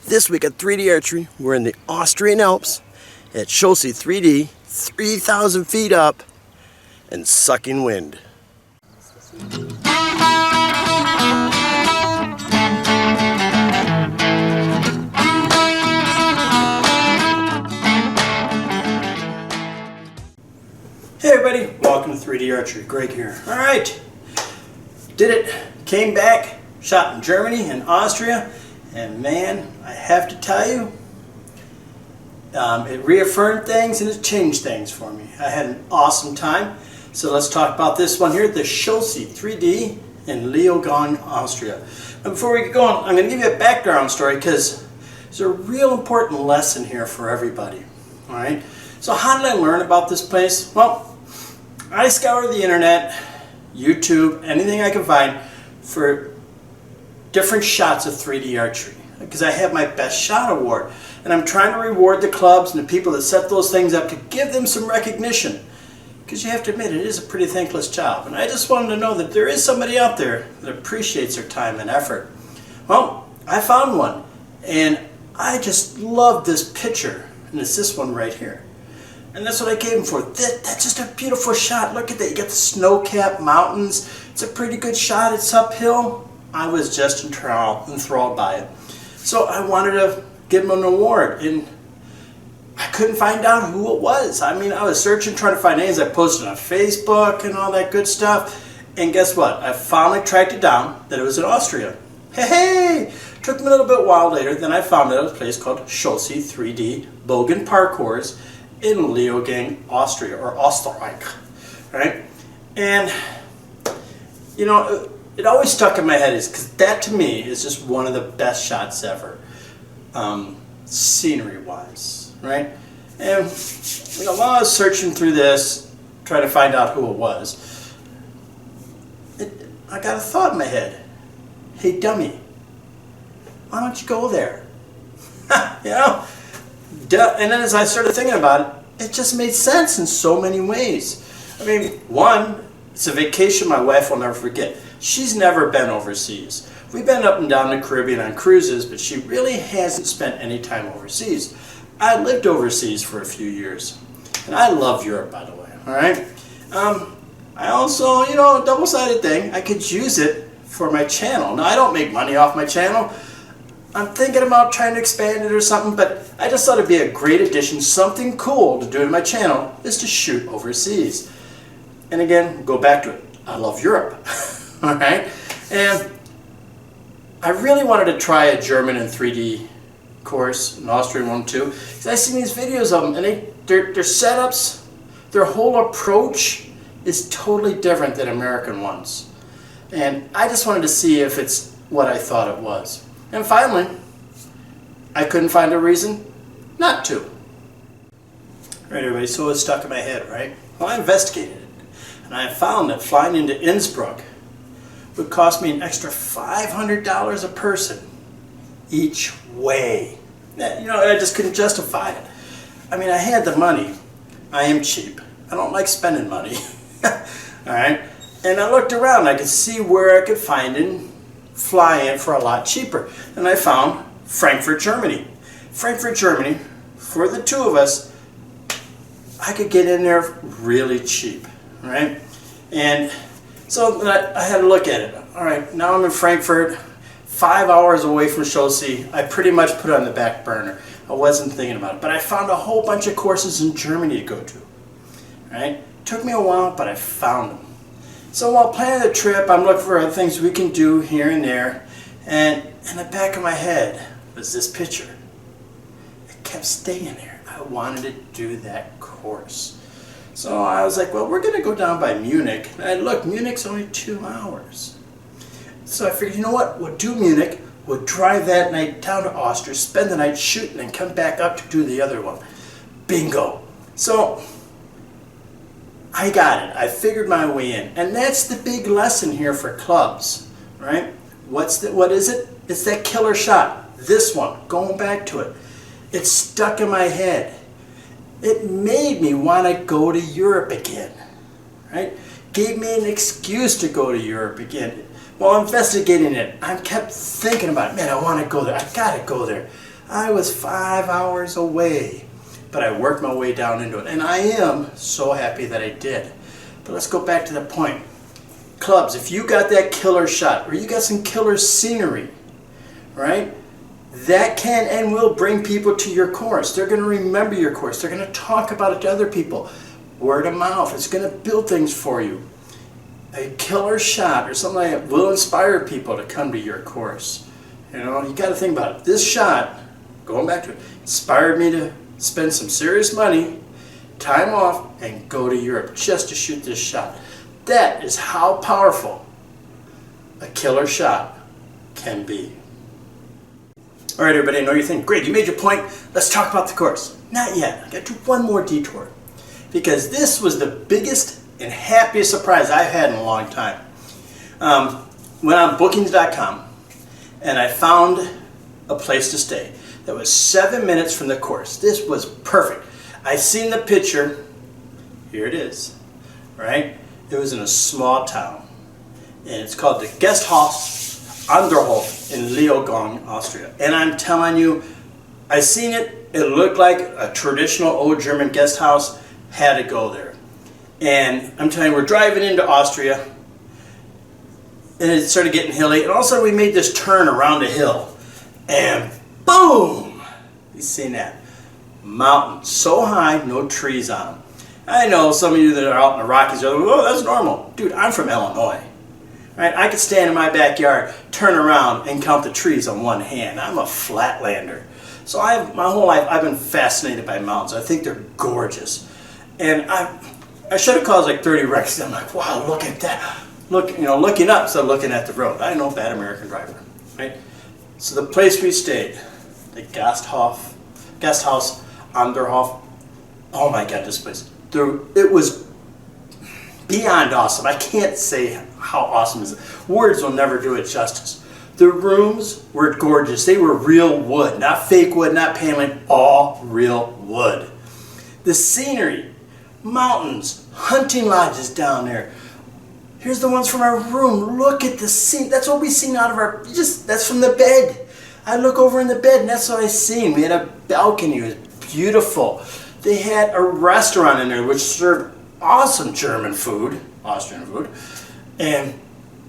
This week at 3D Archery, we're in the Austrian Alps at Schosi3D, 3,000 feet up and sucking wind. Hey everybody, welcome to 3D Archery. Greg here. Alright, did it. Came back, shot in Germany and Austria, and man, I have to tell you, it reaffirmed things and it changed things for me. I had an awesome time. So let's talk about this one here, the Schosi3D in Leogang, Austria. Now before we get going, I'm going to give you a background story because there's a real important lesson here for everybody. Alright, so how did I learn about this place? Well, I scoured the internet, YouTube, anything I could find for different shots of 3D archery because I have my best shot award and I'm trying to reward the clubs and the people that set those things up to give them some recognition because you have to admit it is a pretty thankless job, and I just wanted to know that there is somebody out there that appreciates their time and effort. Well, I found one and I just love this picture, and it's this one right here. And that's what I gave him for. That's just a beautiful shot. Look at that. You got the snow-capped mountains. It's a pretty good shot. It's uphill. I was just enthralled by it. So I wanted to give him an award, and I couldn't find out who it was. I mean, I was searching, trying to find names. I posted on Facebook and all that good stuff. And guess what? I finally tracked it down that it was in Austria. Hey! Took me a little bit while later. Then I found out it was a place called Schosi3D Bogenparcours in Leogang, Austria, or Österreich, right? And, you know, it always stuck in my head is because that to me is just one of the best shots ever, scenery-wise, right? And, you know, while I was searching through this, trying to find out who it was, I got a thought in my head. Hey, dummy, why don't you go there? You know? And then as I started thinking about it, it just made sense in so many ways. I mean, one, it's a vacation my wife will never forget. She's never been overseas. We've been up and down the Caribbean on cruises, but she really hasn't spent any time overseas. I lived overseas for a few years, and I love Europe, by the way, all right? I also, you know, a double-sided thing, I could use it for my channel. Now, I don't make money off my channel. I'm thinking about trying to expand it or something, but I just thought it'd be a great addition, something cool to do to my channel is to shoot overseas. And again, go back to it. I love Europe, all right? And I really wanted to try a German and 3D course, an Austrian one too, because I've seen these videos of them, and their setups, their whole approach is totally different than American ones. And I just wanted to see if it's what I thought it was. And finally, I couldn't find a reason not to. Right, everybody, so it's stuck in my head, right? Well, I investigated it, and I found that flying into Innsbruck would cost me an extra $500 a person each way. You know, I just couldn't justify it. I mean, I had the money. I am cheap. I don't like spending money. All right? And I looked around. I could see where I could find and fly in for a lot cheaper. And I found Frankfurt, Germany. Frankfurt, Germany, for the two of us, I could get in there really cheap, right? And so I had to look at it. All right, now I'm in Frankfurt, 5 hours away from Schosi. I pretty much put it on the back burner. I wasn't thinking about it. But I found a whole bunch of courses in Germany to go to, right? Took me a while, but I found them. So while planning the trip, I'm looking for other things we can do here and there, and in the back of my head was this picture. It kept staying there. I wanted to do that course. So I was like, well, we're going to go down by Munich. And look, Munich's only 2 hours. So I figured, you know what, we'll do Munich, we'll drive that night down to Austria, spend the night shooting, and come back up to do the other one. Bingo. So I got it. I figured my way in. And that's the big lesson here for clubs, right? What is it? It's that killer shot. This one, going back to it. It's stuck in my head. It made me want to go to Europe again, right? Gave me an excuse to go to Europe again. While investigating it, I kept thinking about it. Man, I want to go there. I got to go there. I was 5 hours away, but I worked my way down into it, and I am so happy that I did. But let's go back to the point. Clubs, if you got that killer shot, or you got some killer scenery, right? That can and will bring people to your course. They're going to remember your course. They're going to talk about it to other people. Word of mouth. It's going to build things for you. A killer shot or something like that will inspire people to come to your course. You know, you got to think about it. This shot, going back to it, inspired me to spend some serious money, time off, and go to Europe just to shoot this shot. That is how powerful a killer shot can be. All right, everybody, I know you're thinking, great, you made your point. Let's talk about the course. Not yet. I got to do one more detour, because this was the biggest and happiest surprise I've had in a long time. Went on bookings.com and I found a place to stay that was 7 minutes from the course. This was perfect. I seen the picture. Here it is, right? It was in a small town, and it's called the Gasthaus Anderhof in Leogang, Austria. And I'm telling you, I seen it. It looked like a traditional old German guest house. Had to go there. And I'm telling you, we're driving into Austria, and it started getting hilly, and all of a sudden we made this turn around a hill, and boom! You seen that? Mountain so high, no trees on them. I know some of you that are out in the Rockies are like, oh, that's normal. Dude, I'm from Illinois. Right? I could stand in my backyard, turn around, and count the trees on one hand. I'm a flatlander. So my whole life I've been fascinated by mountains. I think they're gorgeous. And I should have caused like 30 wrecks. I'm like, wow, look at that. Look, you know, looking up, so looking at the road. I know, bad American driver, right? So the place we stayed, the Gasthaus Anderhof. Oh my God, this place. It was beyond awesome. I can't say how awesome it is. Words will never do it justice. The rooms were gorgeous. They were real wood, not fake wood, not paneling, all real wood. The scenery, mountains, hunting lodges down there. Here's the ones from our room. Look at the scene. That's what we seen out of our, that's from the bed. I look over in the bed and that's what I seen. We had a balcony. It was beautiful. They had a restaurant in there which served awesome German food, Austrian food. And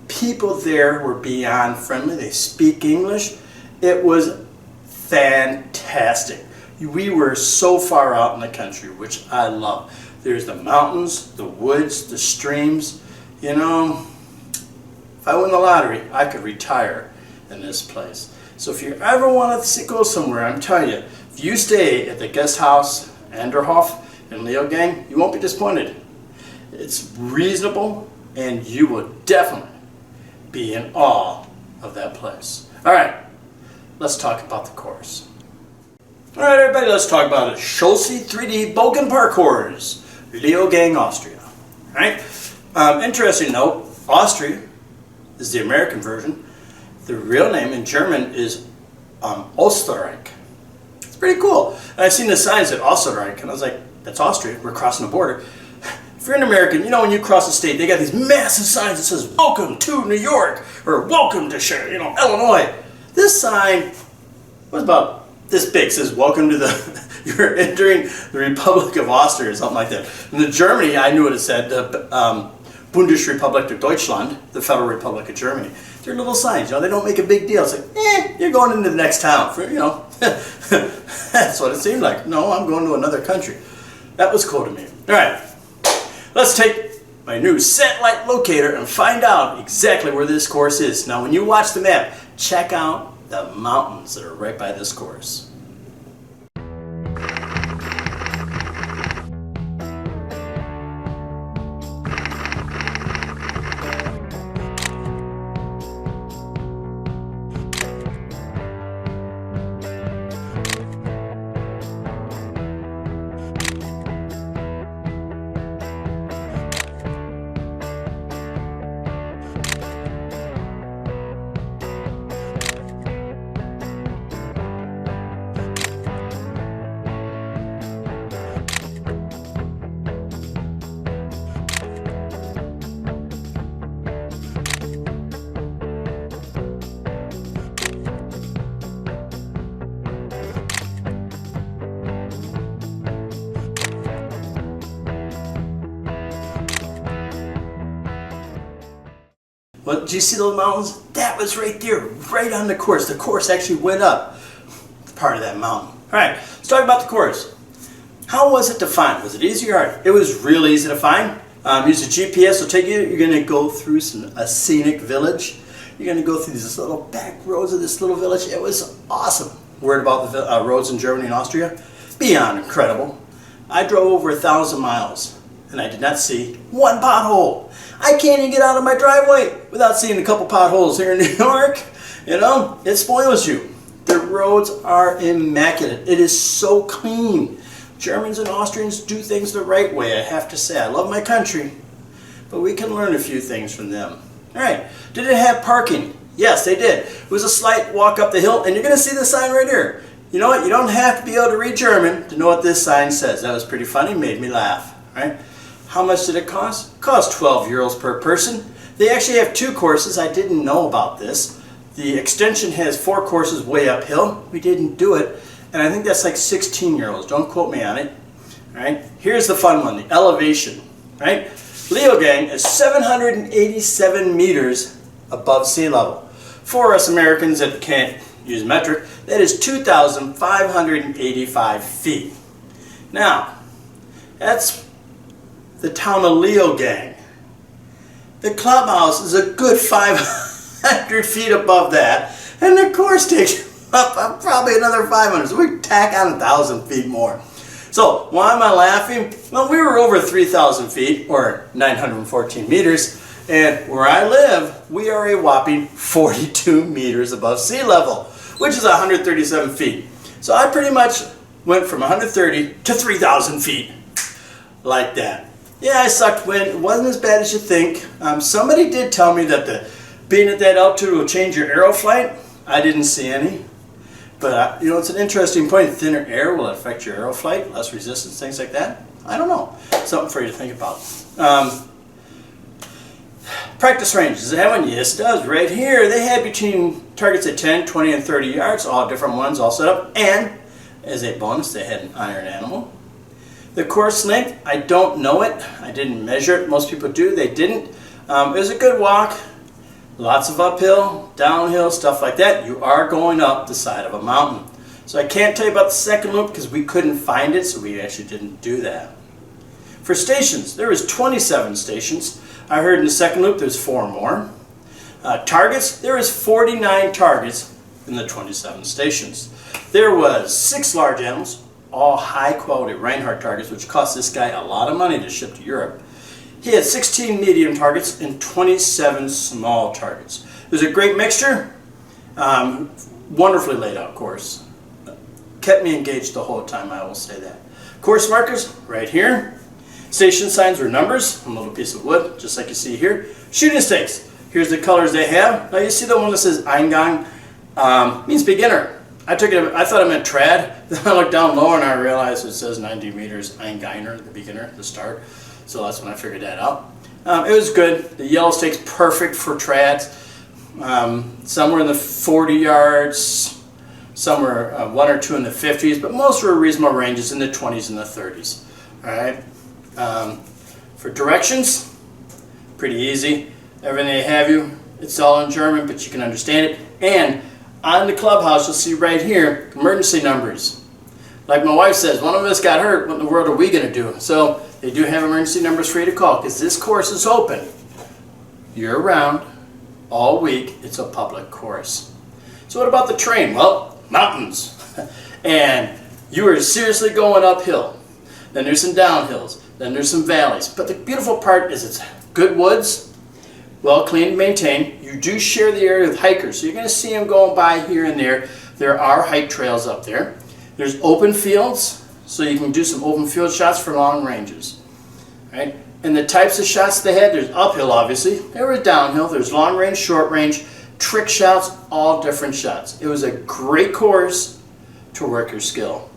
people there were beyond friendly. They speak English. It was fantastic. We were so far out in the country, which I love. There's the mountains, the woods, the streams. You know, if I win the lottery, I could retire in this place. So if you ever want to go somewhere, I'm telling you, if you stay at the Gasthaus Anderhof in Leogang, you won't be disappointed. It's reasonable, and you will definitely be in awe of that place. All right, let's talk about the course. All right, everybody, let's talk about it. Schosi3D Bogenparcours, Leogang, Austria. All right. Interesting note, Austria is the American version. The real name in German is Österreich. It's pretty cool. And I seen the signs at Österreich, and I was like, that's Austria. We're crossing the border. If you're an American, you know when you cross the state, they got these massive signs that says, welcome to New York, or welcome to, Illinois. This sign was about this big. It says, welcome to you're entering the Republic of Austria, or something like that. In the Germany, I knew what it said, the Bundesrepublik Deutschland, the Federal Republic of Germany. They're little signs, they don't make a big deal. It's like, you're going into the next town. That's what it seemed like. No, I'm going to another country. That was cool to me. All right. Let's take my new satellite locator and find out exactly where this course is. Now, when you watch the map, check out the mountains that are right by this course. Well, do you see those mountains? That was right there, right on the course. The course actually went up part of that mountain. All right, let's talk about the course. How was it to find? Was it easy or hard? It was real easy to find. Use a GPS will take you. You're going to go through a scenic village. You're going to go through these little back roads of this little village. It was awesome. Word about the roads in Germany and Austria? Beyond incredible. I drove over 1,000 miles and I did not see one pothole. I can't even get out of my driveway without seeing a couple potholes here in New York. You know, it spoils you. The roads are immaculate. It is so clean. Germans and Austrians do things the right way, I have to say. I love my country, but we can learn a few things from them. All right, did it have parking? Yes, they did. It was a slight walk up the hill, and you're going to see the sign right here. You know what? You don't have to be able to read German to know what this sign says. That was pretty funny, made me laugh. All right. How much did it cost? It cost 12 euros per person. They actually have 2 courses. I didn't know about this. The extension has 4 courses way uphill. We didn't do it. And I think that's like 16 euros. Don't quote me on it. All right. Here's the fun one, the elevation. Right? Leogang is 787 meters above sea level. For us Americans that can't use metric, that is 2,585 feet. Now, that's the town of Leogang. The clubhouse is a good 500 feet above that, and the course takes up probably another 500, so we tack on 1,000 feet more. So, why am I laughing? Well, we were over 3,000 feet, or 914 meters, and where I live, we are a whopping 42 meters above sea level, which is 137 feet. So I pretty much went from 130 to 3,000 feet, like that. Yeah, I sucked wind. It wasn't as bad as you think. Somebody did tell me that being at that altitude will change your aeroflight. I didn't see any. But, you know, it's an interesting point. Thinner air will affect your aeroflight, less resistance, things like that. I don't know. Something for you to think about. Practice range. Does it have one? Yes, it does. Right here, they had between targets at 10, 20, and 30 yards, all different ones, all set up. And, as a bonus, they had an iron animal. The course length, I don't know it. I didn't measure it. Most people do. They didn't. It was a good walk. Lots of uphill, downhill, stuff like that. You are going up the side of a mountain. So I can't tell you about the second loop because we couldn't find it, so we actually didn't do that. For stations, there was 27 stations. I heard in the second loop there's 4 more. Targets, there was 49 targets in the 27 stations. There was 6 large animals, all high quality Reinhardt targets, which cost this guy a lot of money to ship to Europe. He had 16 medium targets and 27 small targets. It was a great mixture, wonderfully laid out course. Kept me engaged the whole time, I will say that. Course markers, right here. Station signs were numbers, a little piece of wood, just like you see here. Shooting stakes, here's the colors they have. Now you see the one that says Eingang, means beginner. I thought it meant trad. Then I looked down lower and I realized it says 90 meters Einganger, the beginner, the start. So that's when I figured that out. It was good. The yellow stakes perfect for trads. Some were in the 40 yards, some were 1 or 2 in the 50s, but most were reasonable ranges in the 20s and the 30s. All right. For directions, pretty easy. Everything they have you, it's all in German, but you can understand it. And on the clubhouse, you'll see right here, emergency numbers. Like my wife says, one of us got hurt, what in the world are we going to do? So they do have emergency numbers for you to call because this course is open year-round, all week. It's a public course. So what about the terrain? Well, mountains. And you are seriously going uphill. Then there's some downhills. Then there's some valleys. But the beautiful part is it's good woods, well cleaned and maintained. You do share the area with hikers, so you're going to see them going by here and there. There are hike trails up there. There's open fields, so you can do some open field shots for long ranges. Right? And the types of shots they had, there's uphill obviously, there was downhill, there's long range, short range, trick shots, all different shots. It was a great course to work your skill.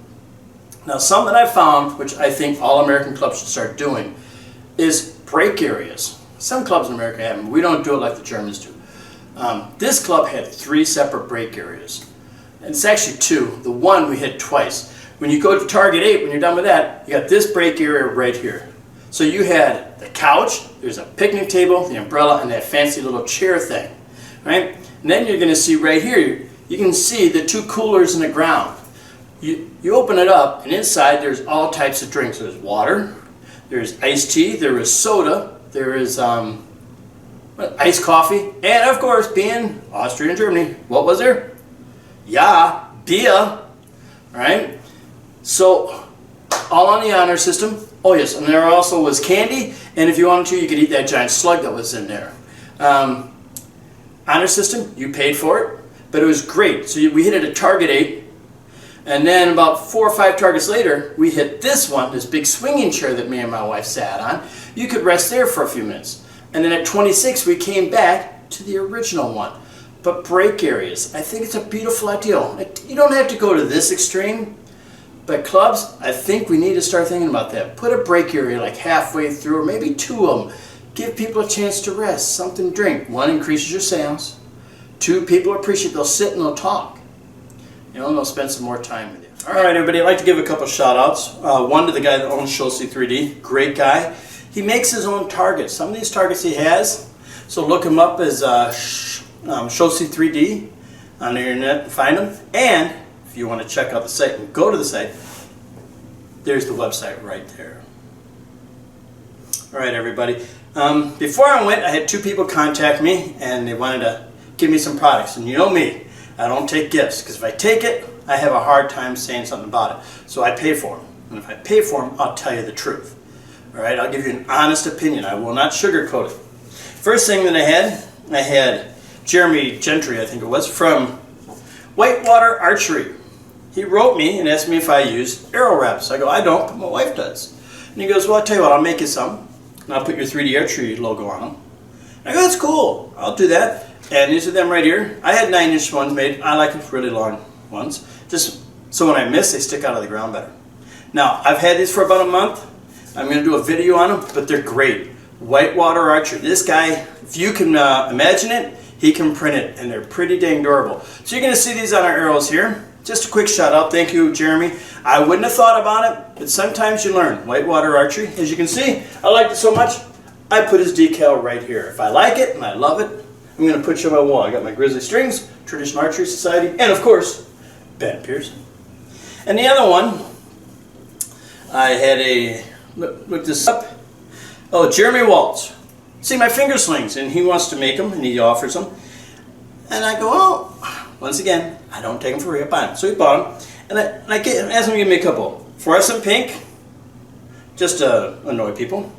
Now something I found, which I think all American clubs should start doing, is break areas. Some clubs in America have them. We don't do it like the Germans do. This club had 3 separate break areas. And it's actually 2. The one we hit twice. When you go to target 8, when you're done with that, you got this break area right here. So you had the couch, there's a picnic table, the umbrella, and that fancy little chair thing, right? And then you're going to see right here, you can see the 2 coolers in the ground. You open it up, and inside there's all types of drinks. There's water, there's iced tea, there is soda, there is iced coffee, and of course, being Austria and Germany, what was there? Yeah, beer, right? So, all on the honor system. Oh yes, and there also was candy, and if you wanted to, you could eat that giant slug that was in there. Honor system, you paid for it, but it was great. So we hit it at Target 8, and then about 4 or 5 targets later, we hit this one, this big swinging chair that me and my wife sat on. You could rest there for a few minutes. And then at 26, we came back to the original one. But break areas, I think it's a beautiful ideal. You don't have to go to this extreme, but clubs, I think we need to start thinking about that. Put a break area like halfway through, or maybe 2 of them. Give people a chance to rest, something to drink. 1, increases your sales. 2, people appreciate, they'll sit and they'll talk. You know, and they'll spend some more time with you. All right, everybody, I'd like to give a couple shout outs. One to the guy that owns Schosi3D, great guy. He makes his own targets. Some of these targets he has, so look him up as Schosi3D on the internet and find them. And if you want to check out the site and go to the site, there's the website right there. All right, everybody. Before I went, I had 2 people contact me, and they wanted to give me some products. And you know me, I don't take gifts, because if I take it, I have a hard time saying something about it. So I pay for them. And if I pay for them, I'll tell you the truth. All right, I'll give you an honest opinion. I will not sugarcoat it. First thing that I had Jeremy Gentry, I think it was, from Whitewater Archery. He wrote me and asked me if I use arrow wraps. I go, I don't, but my wife does. And he goes, well, I'll tell you what, I'll make you some, and I'll put your 3D Archery logo on them. And I go, that's cool, I'll do that. And these are them right here. I had 9-inch ones made. I like really long ones, just so when I miss, they stick out of the ground better. Now, I've had these for about a month. I'm going to do a video on them, but they're great. Whitewater Archery. This guy, if you can imagine it, he can print it, and they're pretty dang durable. So you're going to see these on our arrows here. Just a quick shout out. Thank you, Jeremy. I wouldn't have thought about it, but sometimes you learn. Whitewater Archery. As you can see, I liked it so much, I put his decal right here. If I like it and I love it, I'm going to put you on my wall. I got my Grizzly Strings, Traditional Archery Society, and of course, Ben Pearson. And the other one, I had a, look this up. Oh, Jeremy Waltz. See, my finger slings, and he wants to make them, and he offers them. And I go, oh, once again, I don't take them for free, I buy them. So he bought them, and I asked him to give me a couple. Fluorescent pink, just to annoy people.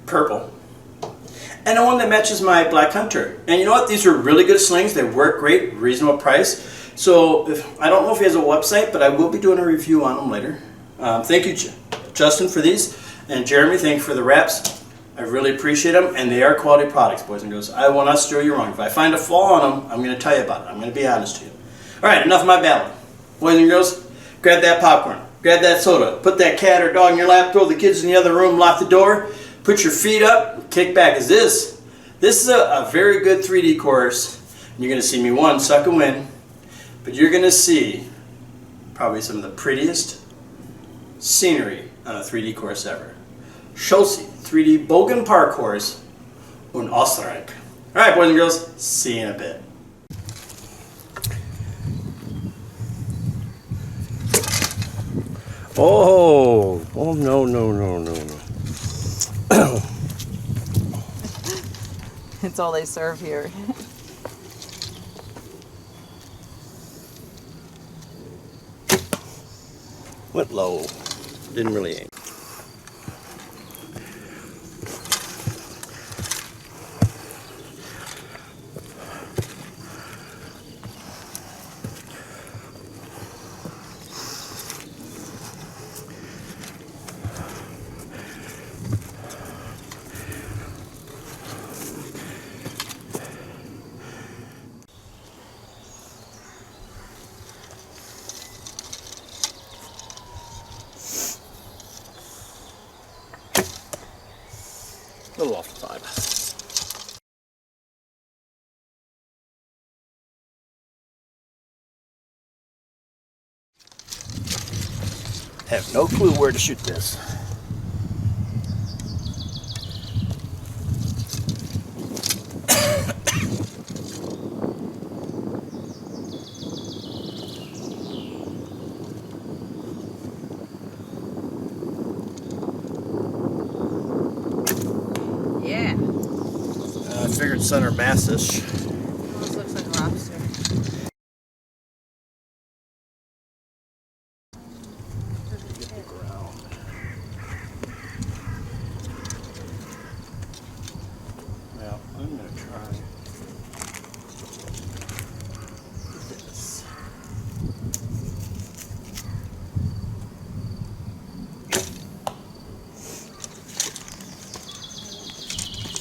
Purple. And the one that matches my Black Hunter. And you know what? These are really good slings. They work great, reasonable price. So I don't know if he has a website, but I will be doing a review on them later. Thank you, Justin, for these. And Jeremy, thank you for the wraps. I really appreciate them, and they are quality products, boys and girls. I will not steer you wrong. If I find a flaw on them, I'm going to tell you about it. I'm going to be honest to you. All right, enough of my babbling. Boys and girls, grab that popcorn, grab that soda, put that cat or dog in your lap, throw the kids in the other room, lock the door, put your feet up, kick back. This is a very good 3D course. You're going to see me, suck and win, but you're going to see probably some of the prettiest scenery on a 3D course ever. Schosi3D Bogenparcours und Austria. All right, boys and girls, see you in a bit. Oh no. It's all they serve here. Went low. Didn't really aim. A little off the side. Have no clue where to shoot this. center massish. Almost looks like a lobster. Get the ground. Well, I'm gonna try this.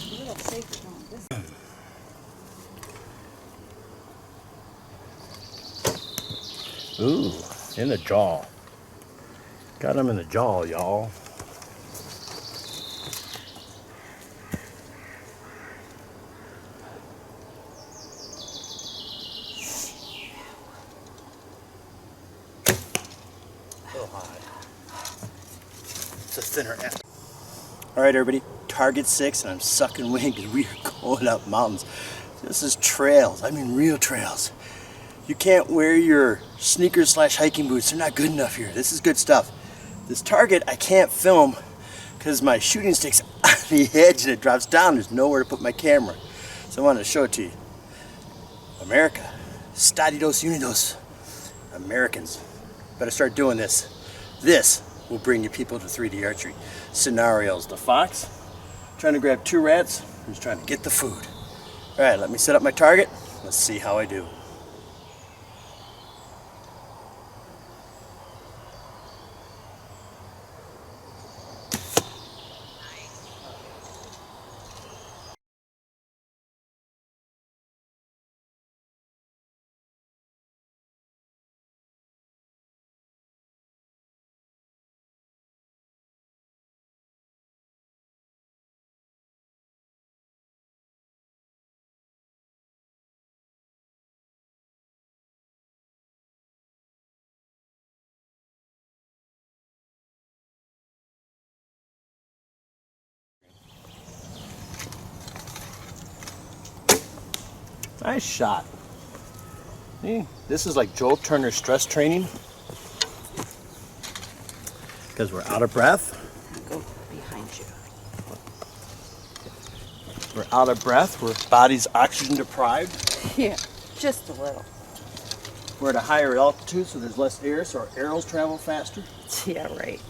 A little safer going this way. Ooh, in the jaw. Got him in the jaw, y'all. So high. It's a thinner end. All right, everybody. Target 6, and I'm sucking wind because we are going up mountains. This is trails. I mean, real trails. You can't wear your sneakers / hiking boots. They're not good enough here. This is good stuff. This target I can't film because my shooting stick's on the edge and it drops down. There's nowhere to put my camera. So I wanted to show it to you. America. Stadidos Unidos. Americans. Better start doing this. This will bring you people to 3D archery. Scenarios. The fox trying to grab 2 rats. He's trying to get the food. All right, let me set up my target. Let's see how I do. Nice shot. See, this is like Joel Turner stress training because we're out of breath. I'll go behind you. We're out of breath. We're body's oxygen deprived. Yeah, just a little. We're at a higher altitude, so there's less air, so our arrows travel faster. Yeah, right.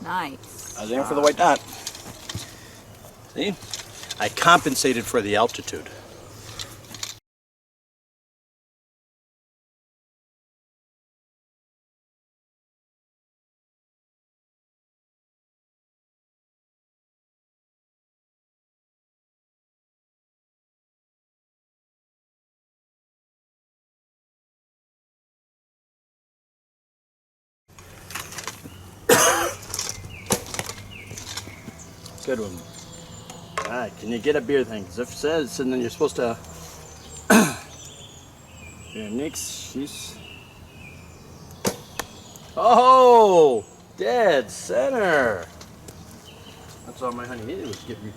Nice. I was aiming for the white dot. See? I compensated for the altitude. Good one. All right, can you get a beer thing? Because if it says, and then you're supposed to. Yeah, next, she's. Oh, dead center. That's all my honey needed was to get me.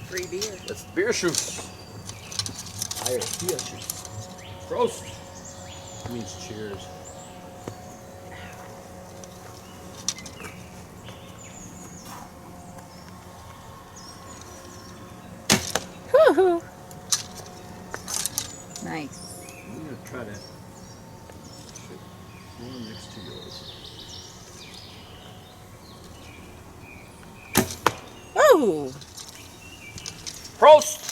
Free beer. That's beer shoes. Higher beer shoes. Prost. It means cheers. Woohoo! Nice. I'm gonna try to shoot one next to yours. Oh! Prost!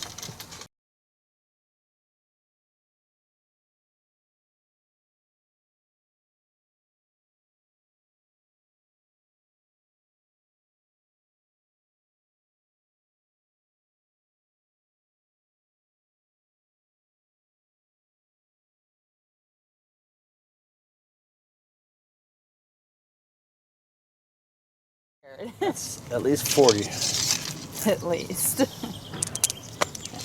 That's at least 40. At least.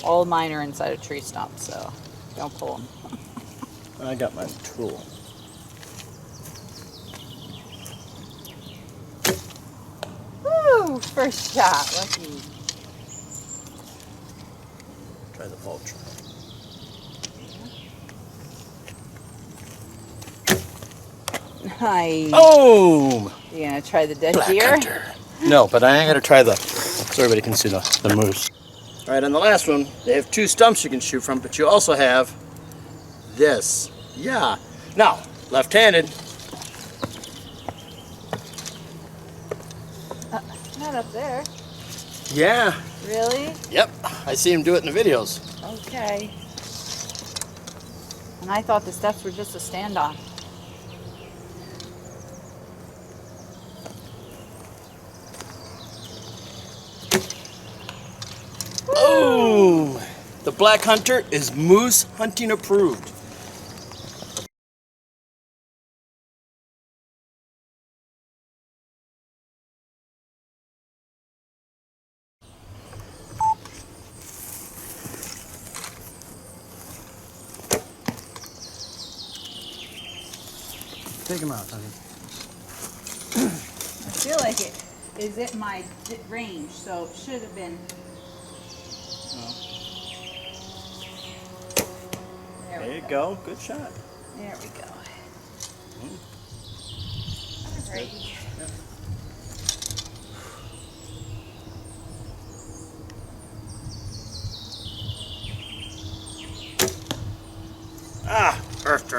All mine are inside a tree stump, so don't pull them. I got my tool. Woo! First shot. Lucky. Try the vulture. Nice. Boom! You gonna try the dead Black deer? hunter. No, but I am gonna try so everybody can see the moose. All right, on the last one, they have 2 stumps you can shoot from, but you also have this. Yeah. Now, left-handed. Not up there. Yeah. Really? Yep. I see him do it in the videos. Okay. And I thought the steps were just a standoff. Oh! The black hunter is moose hunting approved. Take him out, honey. I feel like it is at my range, so it should have been. There you go. Good shot. There we go. Alrighty. Ah,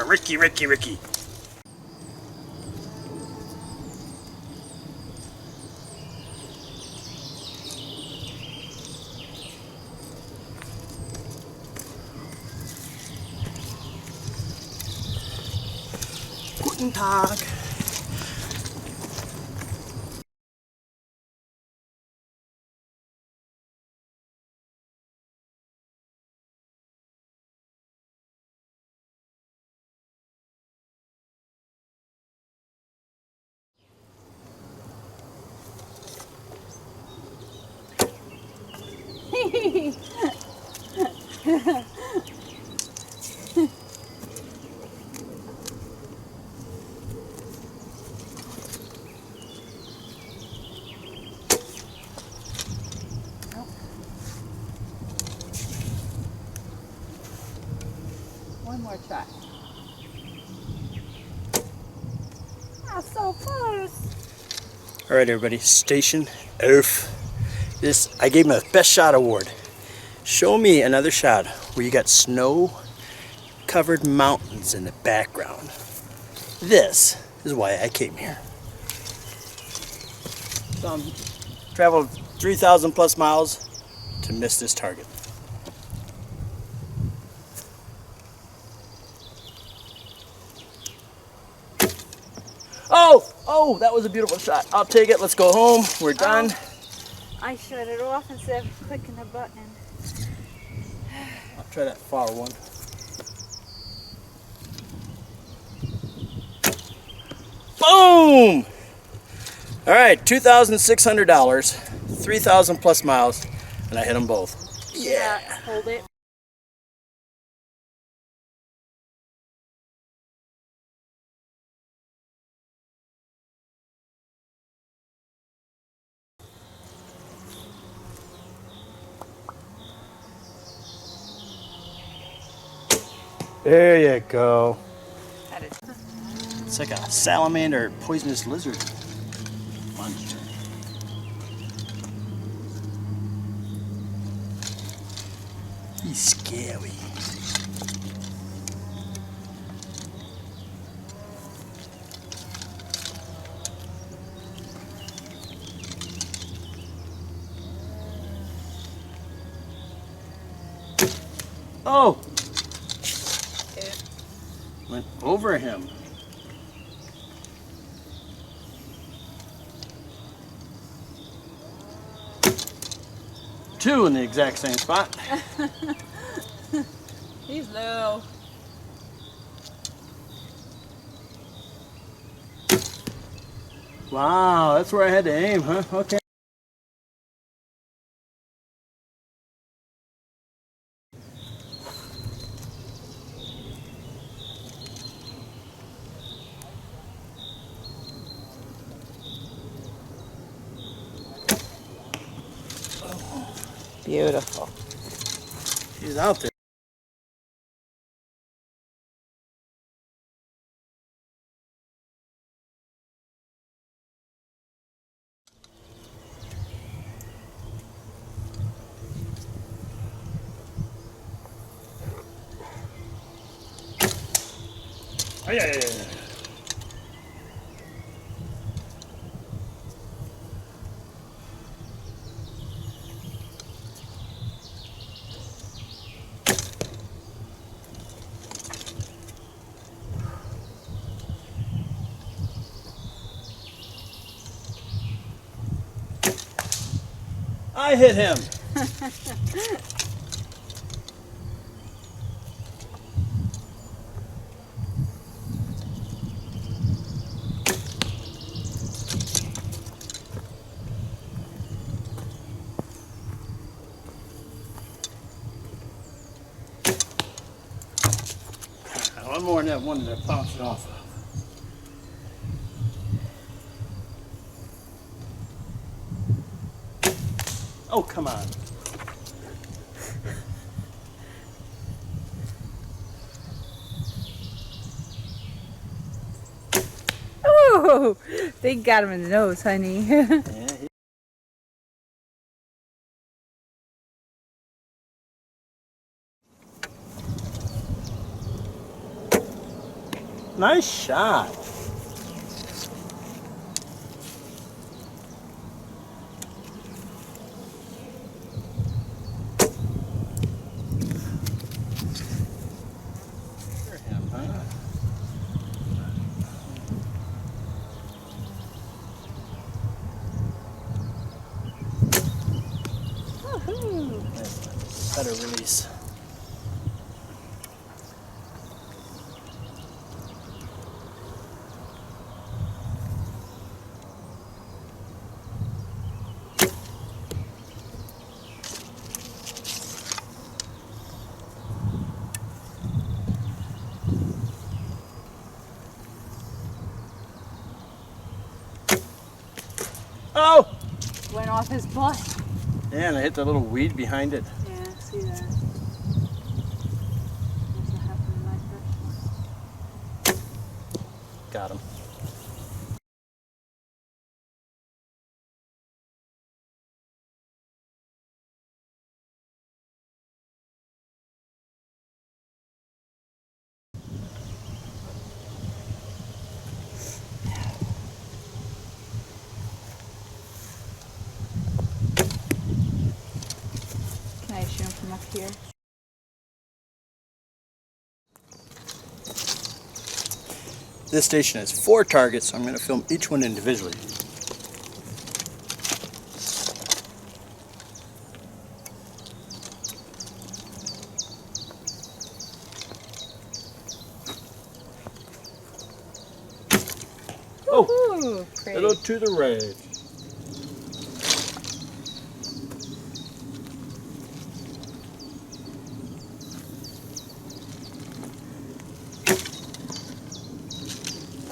Ricky. Guten Tag. One more try. Ah, so close. All right, everybody. Station Elf. I gave him a best shot award. Show me another shot where you got snow-covered mountains in the background. This is why I came here. So I'm traveled 3,000 plus miles to miss this target. Oh, that was a beautiful shot. I'll take it. Let's go home. We're done. I shut it off instead of clicking the button. I'll try that far one. Boom! All right, $2,600, 3,000 plus miles, and I hit them both. Yeah, hold it. There you go. That is. It's like a salamander poisonous lizard monster. He's scary. Oh! Went over him. Two in the exact same spot. He's low. Wow, that's where I had to aim, huh? Okay. Beautiful. He's out there. I hit him. One more than that one that I bounced it off of. Oh, come on. Oh, they got him in the nose, honey. Yeah, nice shot. Better release. Oh! Went off his butt. Yeah, and I hit the little weed behind it. Yeah, I see that. That's what happened to my first one. Got him. Can I shoot him from up here? This station has 4 targets, so I'm going to film each one individually. Oh, pretty. Little to the right.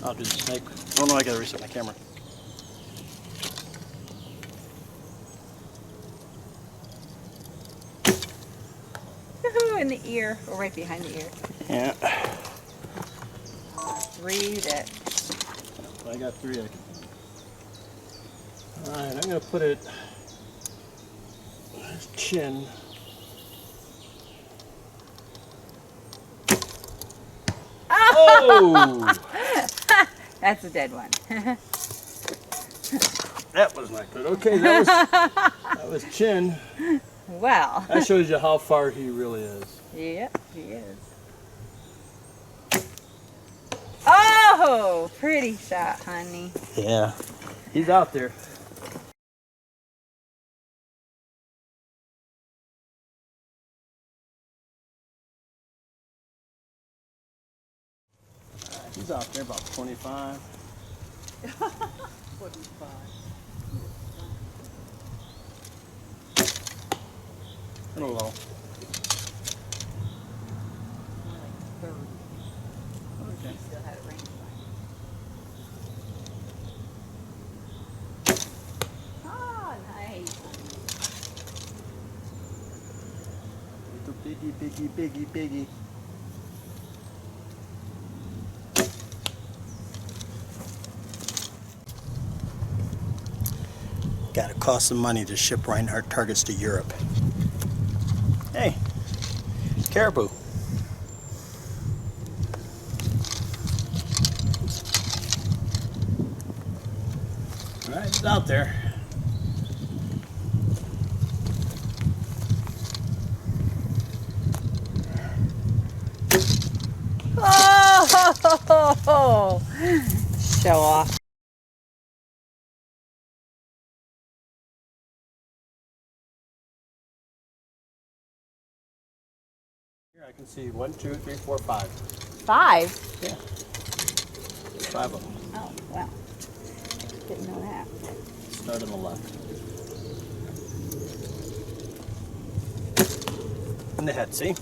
I'll do the snake. Oh no, I gotta reset my camera. In the ear, or right behind the ear. Yeah. 3 that. I got 3. Alright, I'm gonna put it on his chin. Oh! That's a dead one. That was not good. Okay, that was chin. Well. That shows you how far he really is. Yep, he is. Oh, pretty shot, honey. Yeah. He's out there. He's out there about 25. 45. A little low. More like 30. Okay. Still had a range line. Oh, nice. Little biggie. Gotta cost some money to ship Reinhardt targets to Europe. Hey, caribou. It's out there. Oh, show off. Here I can see 1, 2, 3, 4, 5. 5? Yeah. 5 of them. Oh, wow. Didn't know that. Start on the left. And the head, see?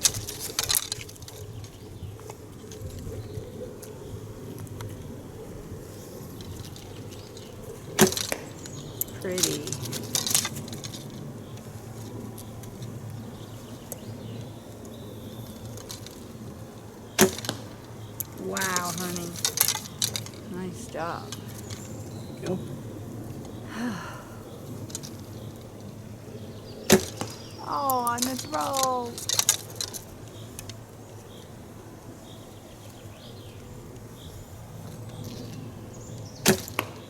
Pretty. Wow, honey. Nice job. Thank you. Oh, on the throw.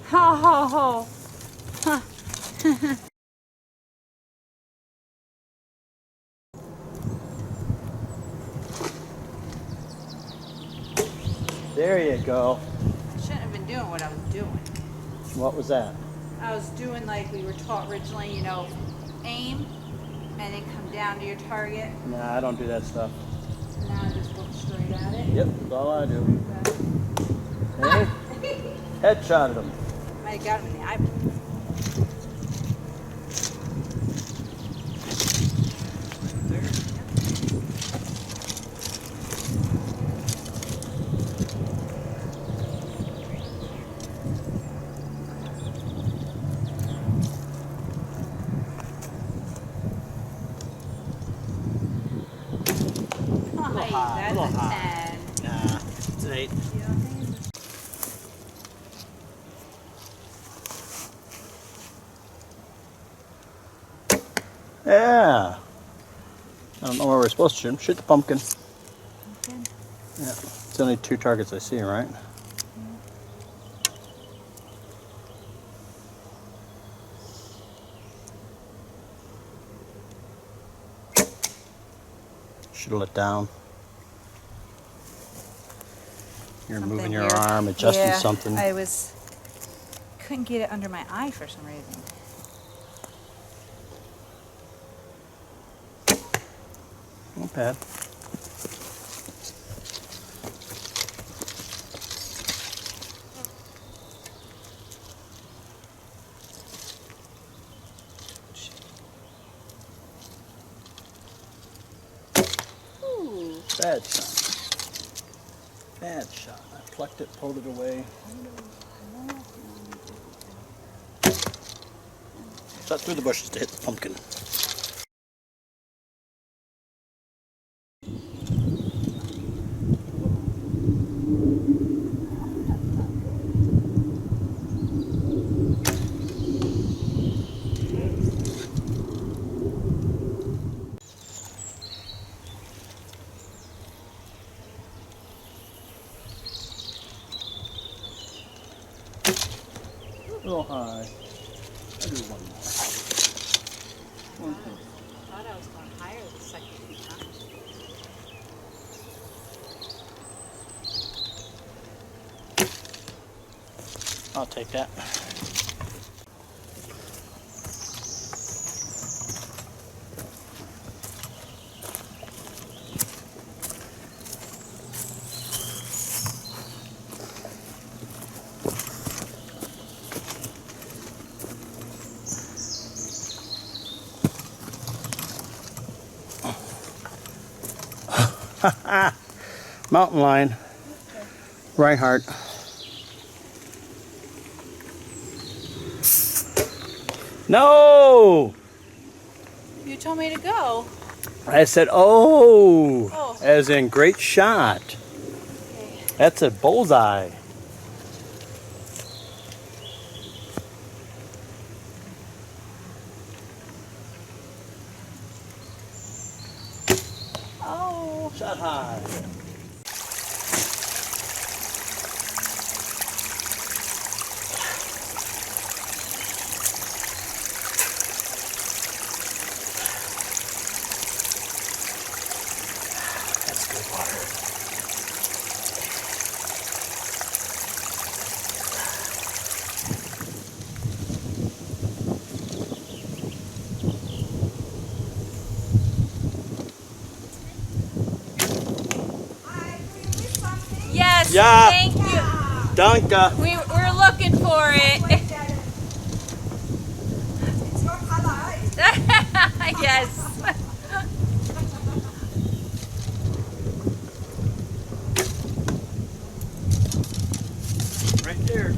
Ho, ho, ho. Huh. There you go. I shouldn't have been doing what I was doing. What was that? I was doing like we were taught originally, you know, aim and then come down to your target. Nah, I don't do that stuff. Now I just look straight at it. Yep, that's all I do. Hey, headshotted him. Might have got him in the eyeball. high, That's a little a high. 10. Nah, it's an 8. You don't think it's Yeah. I don't know where we're supposed to shoot him. Shoot the pumpkin. pumpkin? Yeah. It's only 2 targets I see, right? Should have let down. You're Something moving your weird. arm, adjusting Yeah, something. couldn't get it under my eye for some reason. Not bad. Ooh. Bad shot. Bad shot. I plucked it, pulled it away. Shot through the bushes to hit the pumpkin. A little high. I'll do one more. One more. I thought I was going higher the second time. I'll take that. Mountain lion. Reinhardt. No! You told me to go. I said, oh, Oh. as in great shot. Okay. That's a bullseye. Oh. Shot high. Yes. Yeah. Thank you. Danke. We're looking for it. Yes. Right there.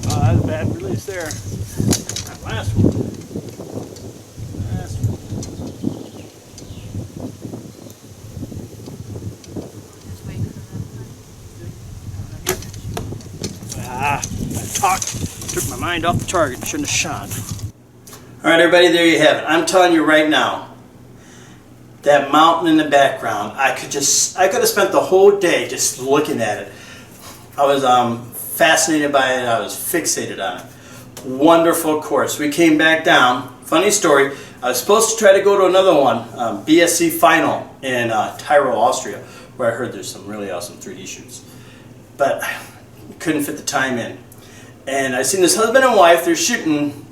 Oh, that was a bad release there. That last one. Last one. Ah, that talk took my mind off the target. Shouldn't have shot. All right, everybody, there you have it. I'm telling you right now, that mountain in the background, I could have spent the whole day just looking at it. I was fascinated by it. I was fixated on it. Wonderful course. We came back down. Funny story. I was supposed to try to go to another one, BSC final in Tyrol, Austria, where I heard there's some really awesome 3D shoots, but couldn't fit the time in. And I seen this husband and wife. They're shooting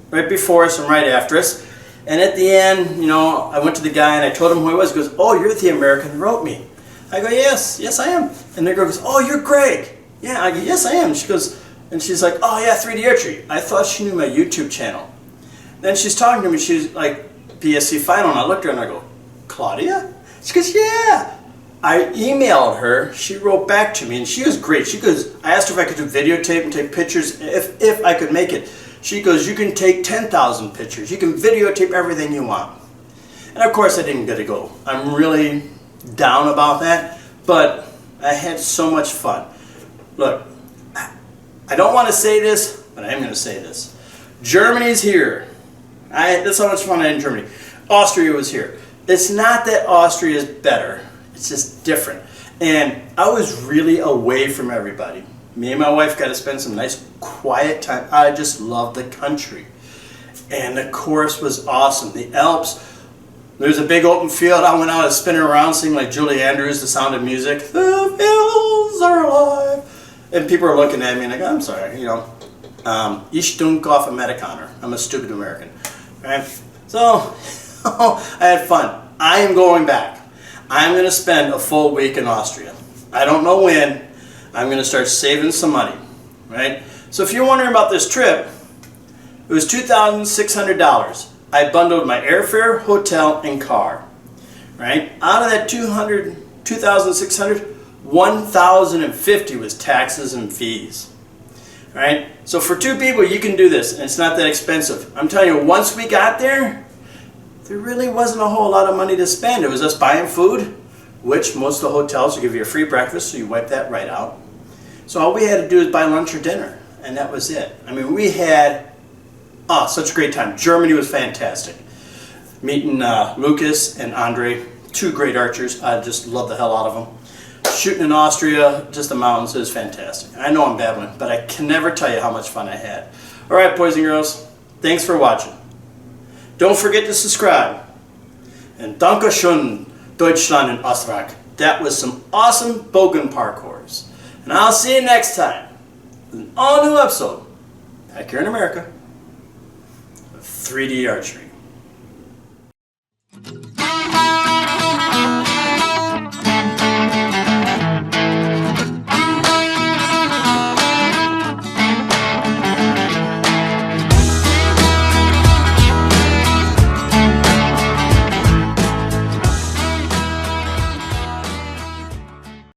right before us and right after us. And at the end, you know, I went to the guy and I told him who I was. He goes, "Oh, you're the American who wrote me." I go, "Yes, yes I am." And the girl goes, "Oh, you're Greg." Yeah, I go, "Yes I am." She goes, and she's like, "Oh yeah, 3D Archery." I thought she knew my YouTube channel. Then she's talking to me. She's like, "BSC final," and I looked at her and I go, "Claudia?" She goes, "Yeah." I emailed her. She wrote back to me, and she was great. She goes, I asked her if I could do videotape and take pictures, if I could make it. She goes, "You can take 10,000 pictures. You can videotape everything you want." And of course, I didn't get to go. I'm really down about that, but I had so much fun. Look, I don't want to say this, but I am going to say this. Germany's here. That's how much fun I had in Germany. Austria was here. It's not that Austria is better. It's just different. And I was really away from everybody. Me and my wife got to spend some nice quiet time. I just love the country. And the course was awesome. The Alps, there's a big open field. I went out and spinning around singing like Julie Andrews, The Sound of Music. The hills are alive. And people are looking at me and I go, "I'm sorry, you know. Ich dunk off Amerikaner. I'm a stupid American." Right? So, I had fun. I am going back. I'm going to spend a full week in Austria. I don't know when. I'm going to start saving some money, right? So if you're wondering about this trip, it was $2,600. I bundled my airfare, hotel, and car, right? Out of that $2,600, $1,050 was taxes and fees, right? So for two people, you can do this, and it's not that expensive. I'm telling you, once we got there really wasn't a whole lot of money to spend. It was us buying food, which most of the hotels will give you a free breakfast, so you wipe that right out. So all we had to do is buy lunch or dinner, and that was it. I mean, we had such a great time. Germany was fantastic. Meeting Lucas and Andre, two great archers. I just love the hell out of them. Shooting in Austria, just the mountains, it was fantastic. I know I'm babbling, but I can never tell you how much fun I had. All right, boys and girls, thanks for watching. Don't forget to subscribe. And danke schön, Deutschland and Österreich. That was some awesome Bogenparcours. And I'll see you next time with an all-new episode back here in America of 3D Archery.